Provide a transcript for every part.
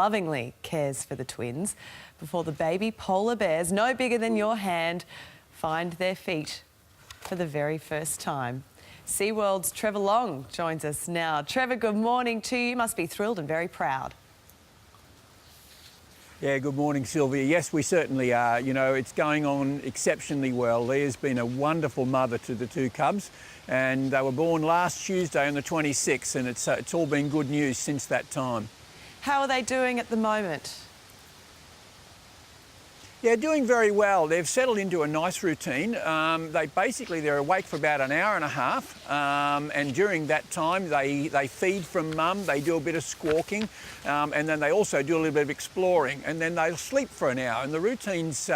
lovingly cares for the twins before the baby polar bears, no bigger than your hand, find their feet for the very first time. SeaWorld's Trevor Long joins us now. Trevor, good morning to you. You must be thrilled and very proud. Yeah, good morning, Sylvia. Yes, we certainly are. You know, it's going on exceptionally well. Leah's been a wonderful mother to the two cubs, and they were born last Tuesday on the 26th, and it's all been good news since that time. How are they doing at the moment? Yeah, doing very well. They've settled into a nice routine. They're awake for about an hour and a half, and during that time they feed from mum, they do a bit of squawking, and then they also do a little bit of exploring, and then they'll sleep for an hour, and the routine's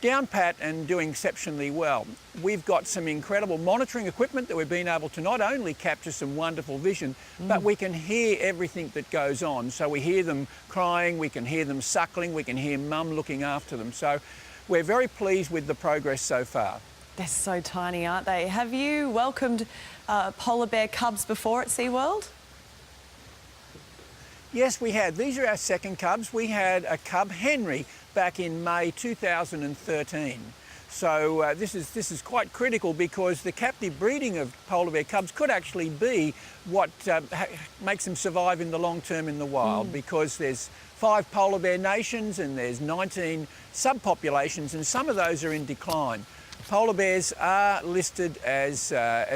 down pat and doing exceptionally well. We've got some incredible monitoring equipment that we've been able to not only capture some wonderful vision, but we can hear everything that goes on. So we hear them crying, we can hear them suckling, we can hear mum looking after them. So we're very pleased with the progress so far. They're so tiny, aren't they? Have you welcomed polar bear cubs before at SeaWorld? Yes, we had. These are our second cubs. We had a cub, Henry, back in May 2013. So this is quite critical because the captive breeding of polar bear cubs could actually be what makes them survive in the long term in the wild, because there's 5 polar bear nations and there's 19 subpopulations, and some of those are in decline. Polar bears are listed as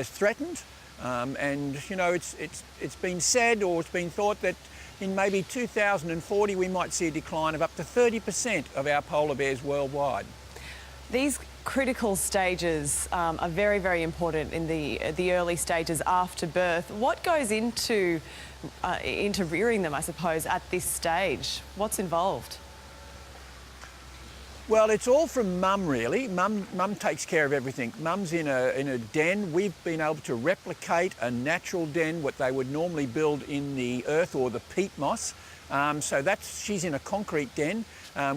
threatened, and you know it's been said, or it's been thought, that in maybe 2040 we might see a decline of up to 30% of our polar bears worldwide. These critical stages are very, very important in the early stages after birth. What goes into rearing them, I suppose, at this stage? What's involved? Well, it's all from mum, really. Mum takes care of everything. Mum's in a den. We've been able to replicate a natural den, what they would normally build in the earth or the peat moss. She's in a concrete den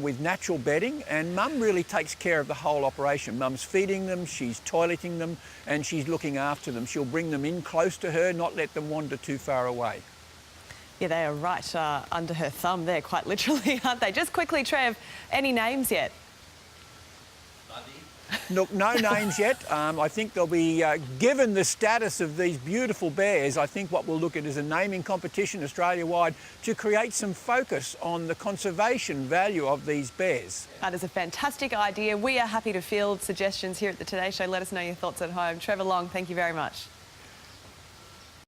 with natural bedding, and mum really takes care of the whole operation. Mum's feeding them, she's toileting them, and she's looking after them. She'll bring them in close to her, not let them wander too far away. Yeah, they are right under her thumb there, quite literally, aren't they? Just quickly, Trev, any names yet? Look, no names yet. I think they'll be, given the status of these beautiful bears, I think what we'll look at is a naming competition Australia-wide to create some focus on the conservation value of these bears. That is a fantastic idea. We are happy to field suggestions here at the Today Show. Let us know your thoughts at home. Trevor Long, thank you very much.